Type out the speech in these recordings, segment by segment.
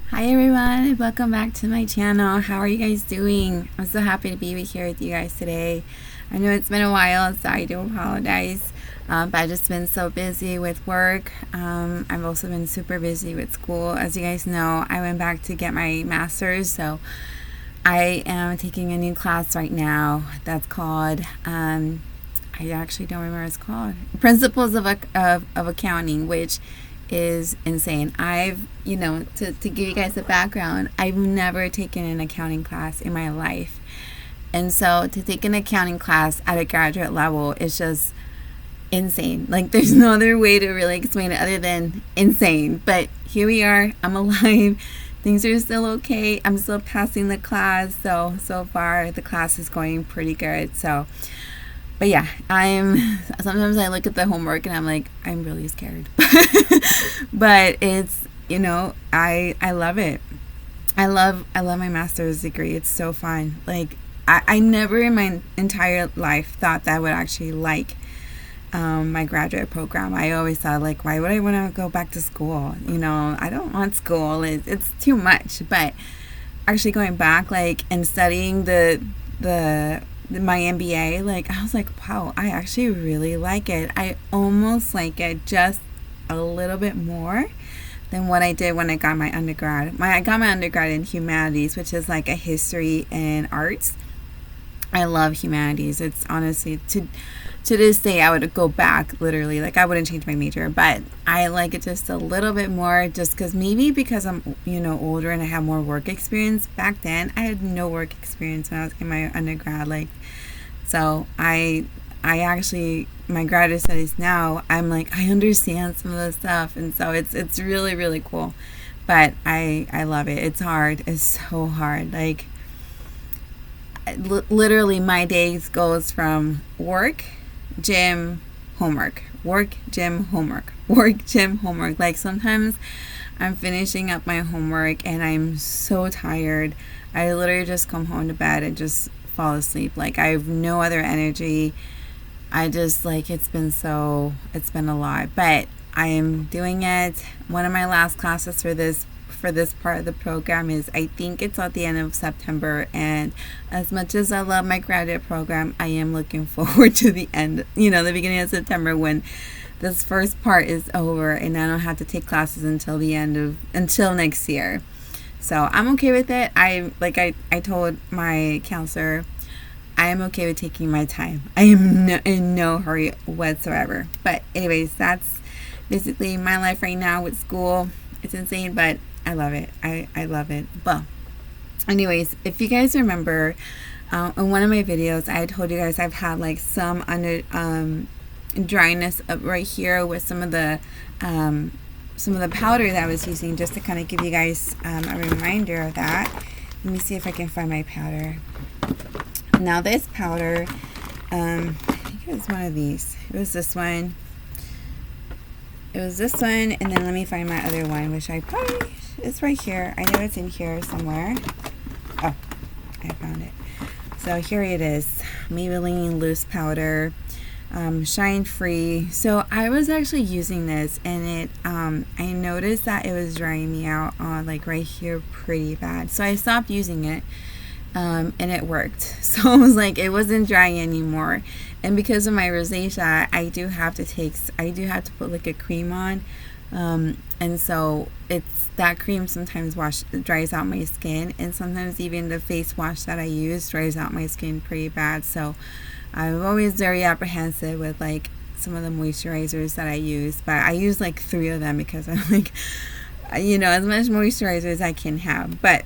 Hi everyone, welcome back to my channel. How are you guys doing? I'm so happy to be here with you guys today. I know it's been a while, so I do apologize, but I've just been so busy with work. I've also been super busy with school. As you guys know, I went back to get my master's, so I am taking a new class right now that's called I actually don't remember what it's called, Principles of Accounting, which is insane. To give you guys a background, I've never taken an accounting class in my life. And so to take an accounting class at a graduate level is just insane. Like, there's no other way to really explain it other than insane. But here we are. I'm alive. Things are still okay. I'm still passing the class. So far, the class is going pretty good. But yeah, sometimes I look at the homework and I'm like, I'm really scared. But it's, I love it. I love my master's degree. It's so fun. Like, I never in my entire life thought that I would actually like my graduate program. I always thought, like, why would I want to go back to school? I don't want school. It's too much. But actually going back, like, and studying my MBA, like, I was like, wow, I actually really like it. I almost like it just a little bit more than what I did when I got my undergrad. I got my undergrad in humanities, which is like a history and arts. I love humanities. It's honestly, to this day, I would go back, literally. Like, I wouldn't change my major, but I like it just a little bit more, just because I'm, older and I have more work experience. Back then, I had no work experience when I was in my undergrad. Like, so I actually, my graduate studies now, I'm like, I understand some of the stuff. And so it's really, really cool. But I love it. It's hard. It's so hard. Like, literally my days goes from work, gym, homework, work, gym, homework, work, gym, homework. Like, sometimes I'm finishing up my homework and I'm so tired. I literally just come home to bed and just fall asleep. Like, I have no other energy. I just, like, it's been a lot, but I am doing it. One of my last classes for this part of the program is, I think it's at the end of September, and as much as I love my graduate program, I am looking forward to the end, the beginning of September, when this first part is over and I don't have to take classes until next year. So I'm okay with it. I told my counselor, I am okay with taking my time. I am in no hurry whatsoever. But anyways, that's basically my life right now with school. It's insane, but I love it. I love it. But anyways, if you guys remember, in one of my videos, I told you guys I've had like some dryness up right here with some of the powder that I was using, just to kind of give you guys a reminder of that. Let me see if I can find my powder. Now, this powder, I think it was one of these. It was this one. And then let me find my other one, which it's right here. I know it's in here somewhere. Oh, I found it. So here it is. Maybelline Loose Powder, Shine Free. So I was actually using this, and I noticed that it was drying me out on, like, right here pretty bad. So I stopped using it. And it worked. So I was like, it wasn't drying anymore. And because of my rosacea, I do have to put like a cream on. And so that cream sometimes dries out my skin, and sometimes even the face wash that I use dries out my skin pretty bad. So I'm always very apprehensive with, like, some of the moisturizers that I use, but I use like 3 of them because I'm like, as much moisturizer as I can have. But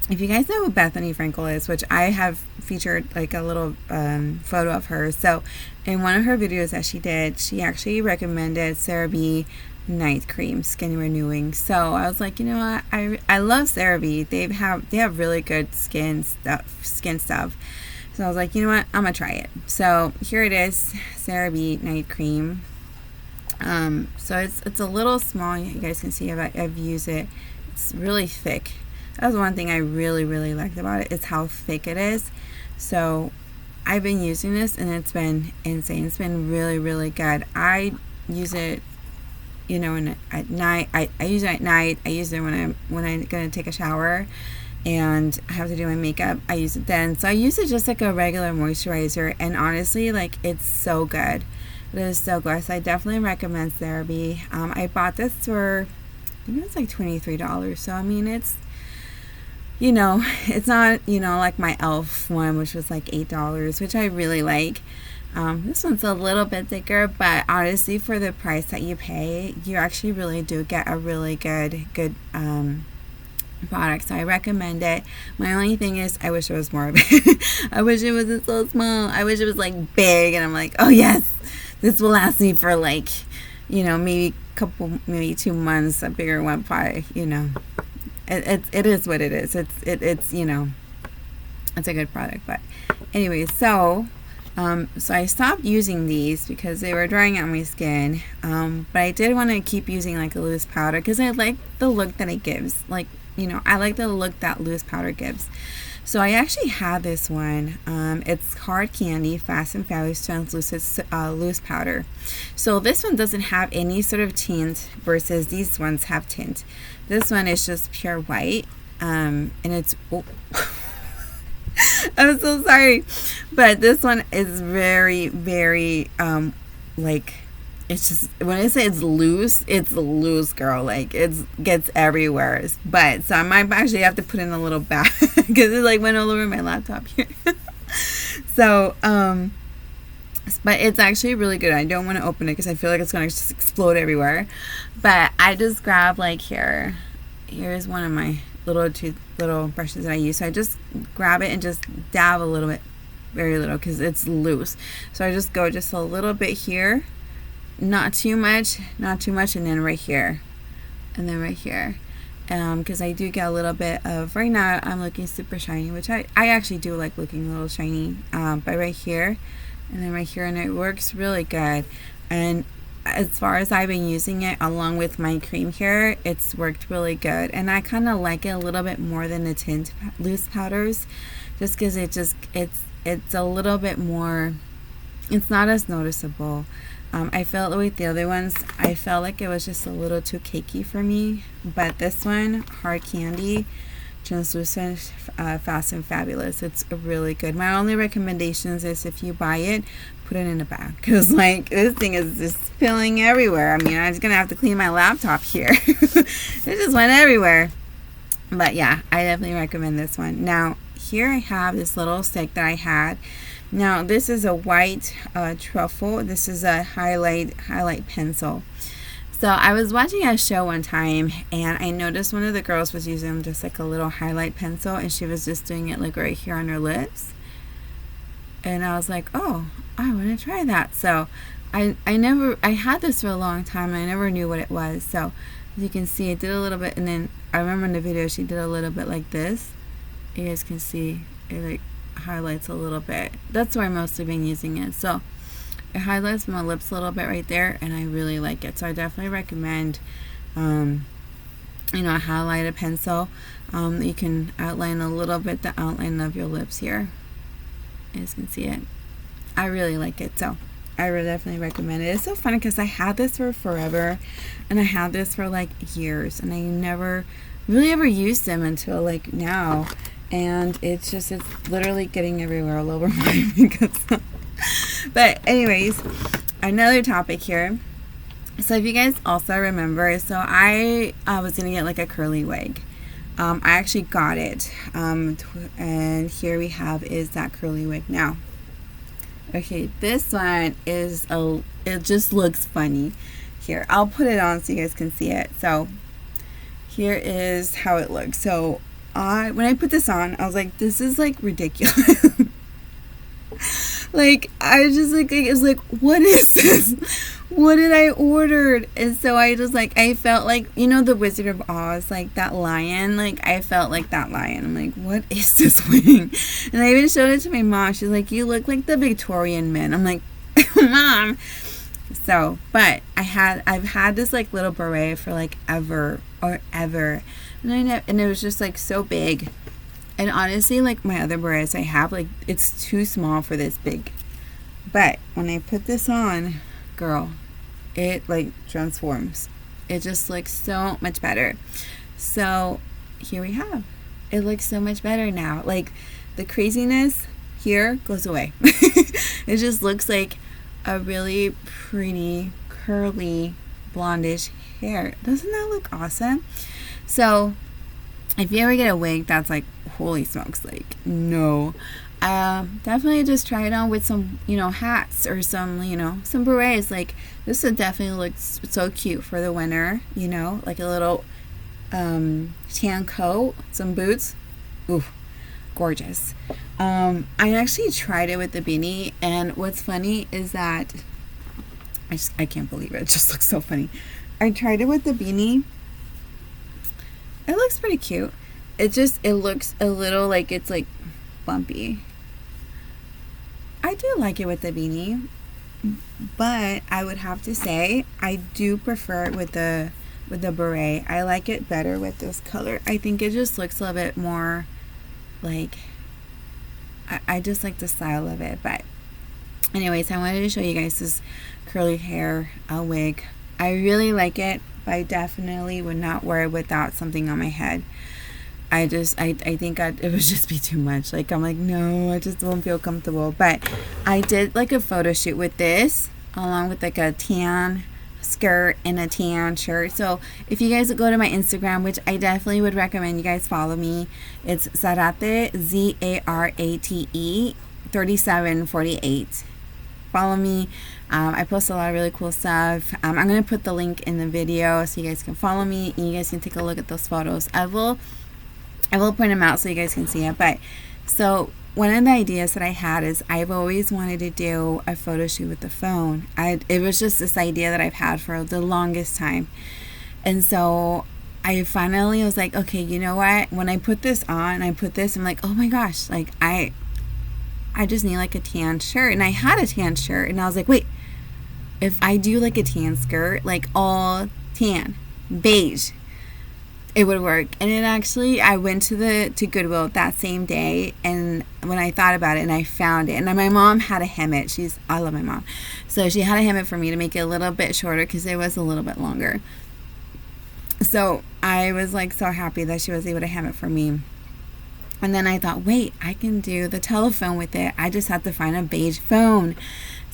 if you guys know who Bethany Frankel is, which I have featured like a little photo of her. So in one of her videos that she did, she actually recommended CeraVe Night Cream Skin Renewing. So I was like, what? I love CeraVe. They have really good skin stuff. So I was like, what? I'm gonna try it. So here it is, CeraVe Night Cream. So it's a little small. You guys can see I've used it. It's really thick. That was one thing I really, really liked about it, is how thick it is. So I've been using this, and it's been insane. It's been really, really good. I use it you know, and at night, I use it at night. I use it when I'm gonna take a shower and I have to do my makeup. I use it then. So I use it just like a regular moisturizer, and honestly, like, it's so good. It is so good. So I definitely recommend CeraVe. I bought this for, I think it was like $23. So I mean, it's, you know, it's not, you know, like my e.l.f. one, which was like $8, which I really like. This one's a little bit thicker, but honestly, for the price that you pay, you actually really do get a really good product. So I recommend it. My only thing is, I wish it was more of it. I wish it wasn't so small. I wish it was like big, and I'm like, oh yes, this will last me for like, you know, maybe 2 months. A bigger one, probably, you know. It is what it is. It's you know, it's a good product. But anyway, so I stopped using these because they were drying out my skin. But I did want to keep using like a loose powder because I like the look that it gives. Like, you know, I like the look that loose powder gives. So I actually had this one. It's Hard Candy Fast and Fabulous Translucent Loose Powder. So this one doesn't have any sort of tint versus these ones have tint. This one is just pure white, and it's, oh. I'm so sorry, but this one is very, very, like, it's just, when I say it's loose, girl. Like, it gets everywhere. But, so I might actually have to put in a little bag, because it, like, went all over my laptop here. So, but it's actually really good. I don't want to open it because I feel like it's going to just explode everywhere. But I just grab, like, here's one of my little brushes that I use. So I just grab it and just dab a little bit, very little, because it's loose. So I just go just a little bit here, not too much, and then right here, and then right here. Because I do get a little bit of, right now I'm looking super shiny, which I actually do like looking a little shiny, but right here, and then right here, and it works really good. And as far as I've been using it along with my cream here, it's worked really good, and I kind of like it a little bit more than the tint loose powders, just because it's a little bit more, it's not as noticeable. I felt with the other ones, I felt like it was just a little too cakey for me, but this one, Hard Candy Translucent Fast and Fabulous, it's really good. My only recommendations is, if you buy it, put it in a bag, because like, this thing is just spilling everywhere. I mean, I'm just gonna have to clean my laptop here. It just went everywhere. But yeah, I definitely recommend this one. Now here I have this little stick that I had. Now this is a white truffle. This is a highlight pencil. So I was watching a show one time, and I noticed one of the girls was using just like a little highlight pencil, and she was just doing it like right here on her lips. And I was like, oh, I want to try that. So I had this for a long time, and I never knew what it was. So as you can see, it did a little bit, and then I remember in the video she did a little bit like this. You guys can see it like highlights a little bit. That's where I've mostly been using it. So it highlights my lips a little bit right there, and I really like it. So I definitely recommend, you know, a highlighter pencil. You can outline a little bit the outline of your lips here. You guys can see it. I really like it, so I would definitely recommend it. It's so funny because I had this for forever, and I had this for like years, and I never really ever used them until like now, and it's literally getting everywhere all over my makeup. But anyways, another topic here. So if you guys also remember, so I was gonna get like a curly wig. I actually got it, and here we have is that curly wig. Now, okay, this one is it just looks funny. Here, I'll put it on so you guys can see it. So here is how it looks. So when I put this on, I was like, this is like ridiculous. Like, I was just like, it was like, what is this? What did I order? And so I just like, I felt like, you know, the Wizard of Oz, like that lion, like I felt like that lion. I'm like, what is this wig? And I even showed it to my mom. She's like, you look like the Victorian men. I'm like, Mom. So, but I've had this like little beret for like ever, and it was just like so big. And honestly, like my other berets I have, like it's too small for this big. But when I put this on, girl, it like transforms. it just looks so much better. So here we have, it looks so much better now. Like the craziness here goes away. It just looks like a really pretty curly blondish hair. Doesn't that look awesome? So if you ever get a wig that's like, holy smokes, like no, definitely just try it on with some, you know, hats or some, you know, some berets. Like this would definitely look so cute for the winter, you know, like a little tan coat, some boots. Ooh, gorgeous. I actually tried it with the beanie, and what's funny is that I can't believe it. It just looks so funny. I tried it with the beanie. It looks pretty cute. It looks a little like it's like bumpy. I do like it with the beanie, but I would have to say I do prefer it with the beret. I like it better with this color. I think it just looks a little bit more like, I just like the style of it. But anyways, I wanted to show you guys this curly hair wig. I really like it, but I definitely would not wear it without something on my head. I think it would just be too much. Like I'm like, no, I just won't feel comfortable. But I did like a photo shoot with this, along with like a tan skirt and a tan shirt. So if you guys go to my Instagram, which I definitely would recommend you guys follow me, it's Zarate, Zarate 3748. Follow me. I post a lot of really cool stuff. I'm going to put the link in the video so you guys can follow me and you guys can take a look at those photos. I will print them out so you guys can see it. But so one of the ideas that I had is I've always wanted to do a photo shoot with the phone. It was just this idea that I've had for the longest time. And so I finally was like, okay, you know what? When I put this on, I'm like, oh my gosh, like I just need like a tan shirt. And I had a tan shirt and I was like, wait, if I do like a tan skirt, like all tan, beige, it would work. And it actually, I went to Goodwill that same day, and when I thought about it and I found it, and my mom had a hemmet. I love my mom. So she had a hemmet for me to make it a little bit shorter because it was a little bit longer. So I was like so happy that she was able to hem it for me. And then I thought, wait, I can do the telephone with it. I just have to find a beige phone.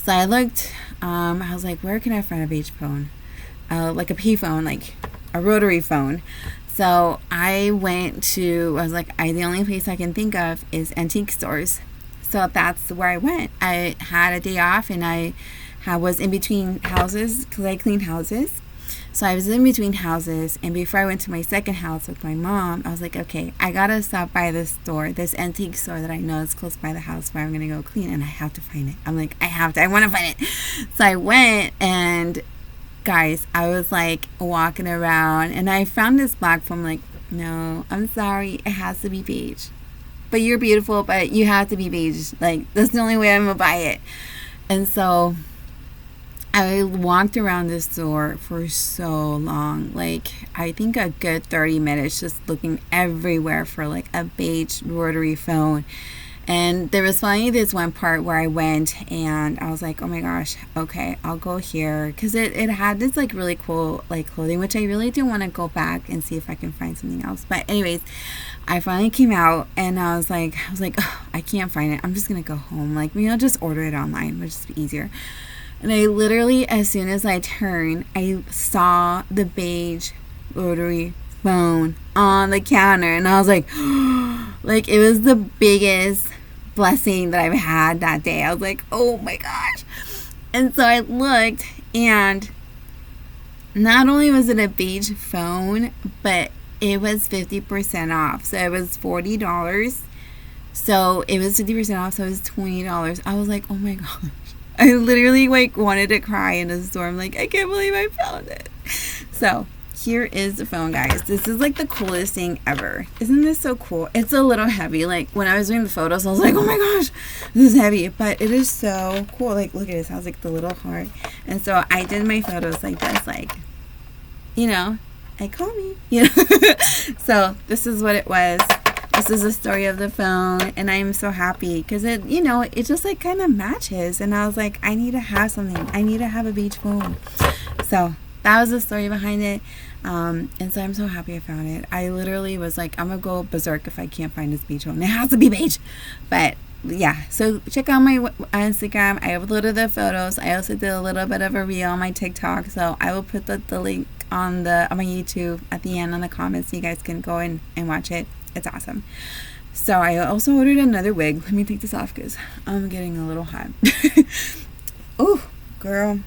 So I looked, I was like, where can I find a beige phone? Like a payphone, like a rotary phone. So I was like, the only place I can think of is antique stores. So that's where I went. I had a day off and I was in between houses because I clean houses. So I was in between houses, and before I went to my second house with my mom, I was like, okay, I gotta stop by this antique store that I know is close by the house where I'm gonna go clean, and I have to find it. I'm like, I want to find it. So I went, and guys, I was like walking around, and I found this black phone. I'm like, no, I'm sorry, it has to be beige. But you're beautiful, but you have to be beige. Like, that's the only way I'm gonna buy it. And so I walked around this store for so long, like I think a good 30 minutes, just looking everywhere for like a beige rotary phone. And there was finally this one part where I went and I was like, oh my gosh, okay, I'll go here, because it had this like really cool like clothing, which I really do want to go back and see if I can find something else. But anyways, I finally came out and I was like, oh, I can't find it. I'm just gonna go home. Like, maybe I'll just order it online, which is easier. And I literally, as soon as I turned, I saw the beige rotary phone on the counter. And I was like, like, it was the biggest blessing that I've had that day. I was like, oh my gosh. And so I looked, and not only was it a beige phone, but it was 50% off. So it was $40. So it was 50% off, so it was $20. I was like, oh my gosh. I literally like wanted to cry in a store. I'm like, I can't believe I found it. So here is the phone, guys. This is like the coolest thing ever. Isn't this so cool? It's a little heavy. Like when I was doing the photos, I was like, oh my gosh, this is heavy. But it is so cool. Like, look at this. It has like the little heart. And so I did my photos like this, like, you know, like, call me. You know? So this is what it was. This is the story of the phone, and I'm so happy because it, you know, it just like kind of matches. And I was like, I need to have something. I need to have a beach phone. So that was the story behind it. And so I'm so happy I found it. I literally was like, I'm gonna go berserk if I can't find this beige one. It has to be beige. But yeah, so check out my Instagram. I uploaded the photos. I also did a little bit of a reel on my TikTok, so I will put the link on my YouTube at the end on the comments so you guys can go and watch it. It's awesome. So I also ordered another wig. Let me take this off because I'm getting a little hot. Oh, girl.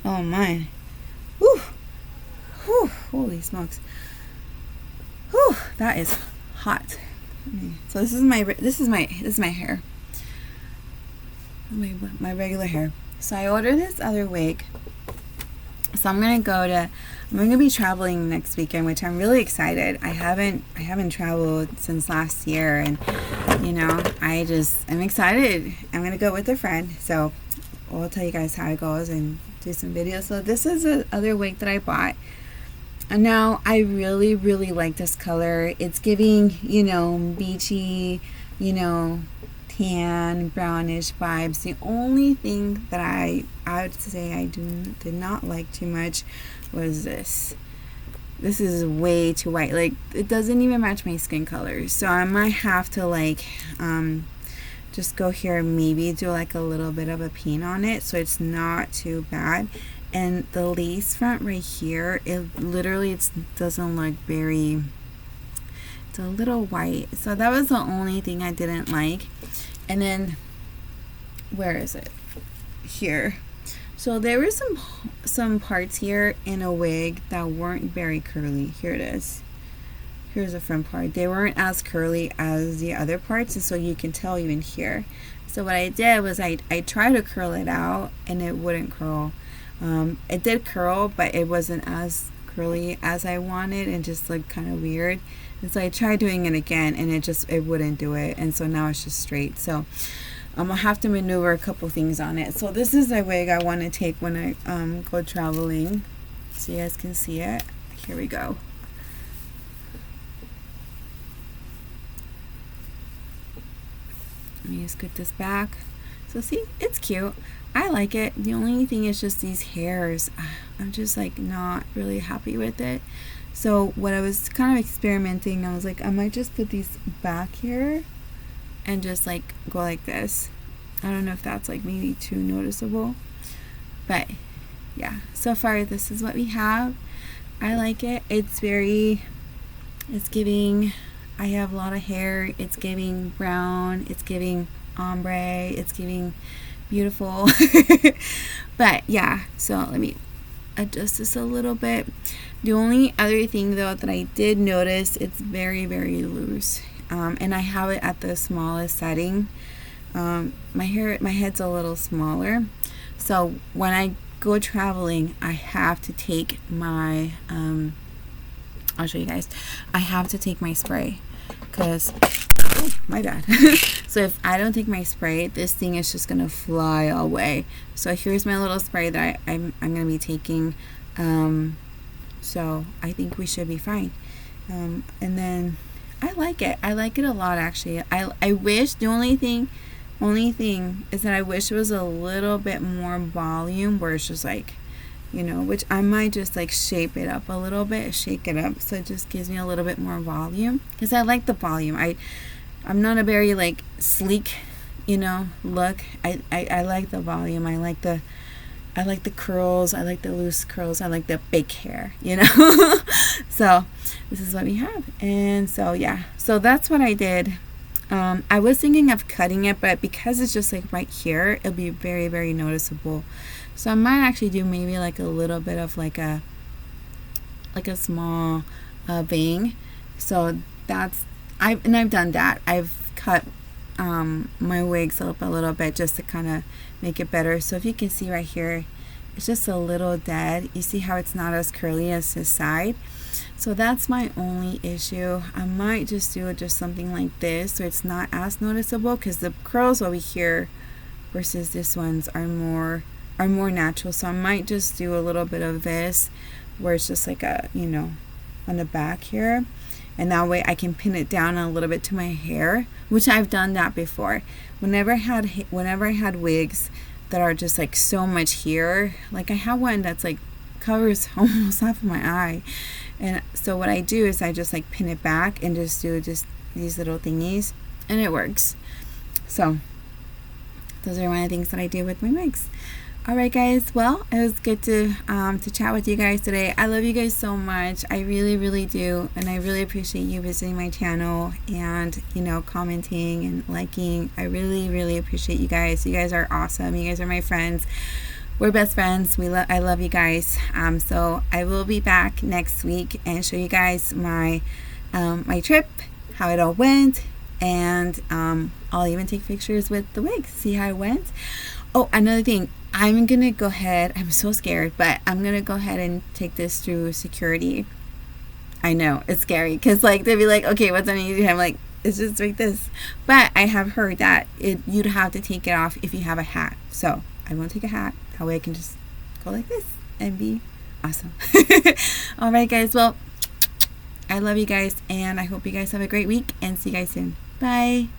Oh my. Whew. Whew. Holy smokes. Whew. That is hot. So this is my hair. My regular hair. So I ordered this other wig. So I'm gonna be traveling next weekend, which I'm really excited. I haven't traveled since last year, and you know, I'm excited. I'm gonna go with a friend, so I'll tell you guys how it goes and do some videos. So this is the other wig that I bought. And now I really, really like this color. It's giving, you know, beachy, you know, tan, brownish vibes. The only thing that I would say I did not like too much was this. This is way too white. Like, it doesn't even match my skin color. So I might have to like just go here and maybe do like a little bit of a paint on it so it's not too bad. And the lace front right here, it literally doesn't look very, it's a little white. So that was the only thing I didn't like. And then, where is it? Here. So there were some parts here in a wig that weren't very curly. Here it is. Here's the front part. They weren't as curly as the other parts, and so you can tell even here. So what I did was I tried to curl it out, and it wouldn't curl. It did curl, but it wasn't as curly as I wanted, and just looked kind of weird. And so I tried doing it again, and it wouldn't do it. And so now it's just straight. So I'm gonna have to maneuver a couple things on it. So this is a wig I want to take when I go traveling, so you guys can see it. Here we go. Let me just get this back. So see, it's cute. I like it. The only thing is just these hairs. I'm just like not really happy with it. So what I was kind of experimenting, I was like, I might just put these back here and just like go like this. I don't know if that's like maybe too noticeable, but yeah, so far this is what we have. I like it. It's giving, I have a lot of hair. It's giving brown. It's giving ombre. It's giving beautiful. But yeah, so let me adjust this a little bit. The only other thing though that I did notice, it's very, very loose. And I have it at the smallest setting. My head's a little smaller. So when I go traveling, I have to take my, I'll show you guys. I have to take my spray because, oh, my bad. So if I don't take my spray, this thing is just gonna fly away. So here's my little spray that I'm gonna be taking. So I think we should be fine. And then I like it. I like it a lot actually. I wish the only thing is that I wish it was a little bit more volume where it's just like, you know, which I might just like shape it up a little bit, shake it up so it just gives me a little bit more volume, because I like the volume. I'm not a very like sleek, you know, look. I like the volume. I like the curls. I like the loose curls. I like the big hair, you know. So this is what we have. And so yeah, so that's what I did. I was thinking of cutting it, but because it's just like right here, it'll be very, very noticeable. So I might actually do maybe like a little bit of like a small bang. So I've done that. I've cut my wigs up a little bit just to kind of make it better. So if you can see right here, it's just a little dead. You see how it's not as curly as this side. So that's my only issue. I might just do just something like this so it's not as noticeable, because the curls over here versus this ones are more natural. So I might just do a little bit of this where it's just like a, you know, on the back here, and that way I can pin it down a little bit to my hair, which I've done that before. Whenever I had wigs that are just like so much here, like I have one that's like covers almost half of my eye. And so what I do is I just like pin it back and just do just these little thingies, and it works. So those are one of the things that I do with my wigs. Alright guys, well, it was good to chat with you guys today. I love you guys so much. I really do, and I really appreciate you visiting my channel and, you know, commenting and liking. I really appreciate you guys. You guys are awesome. You guys are my friends. We're best friends. I love you guys. So I will be back next week and show you guys my my trip, how it all went, and I'll even take pictures with the wigs, see how it went. Oh, another thing, I'm gonna go ahead, I'm so scared, but I'm gonna go ahead and take this through security. I know, it's scary, because like they'd be like, okay, what's underneath your head? I'm like, it's just like this. But I have heard that you'd have to take it off if you have a hat. So I won't take a hat. That way I can just go like this and be awesome. Alright guys, well, I love you guys, and I hope you guys have a great week, and see you guys soon. Bye.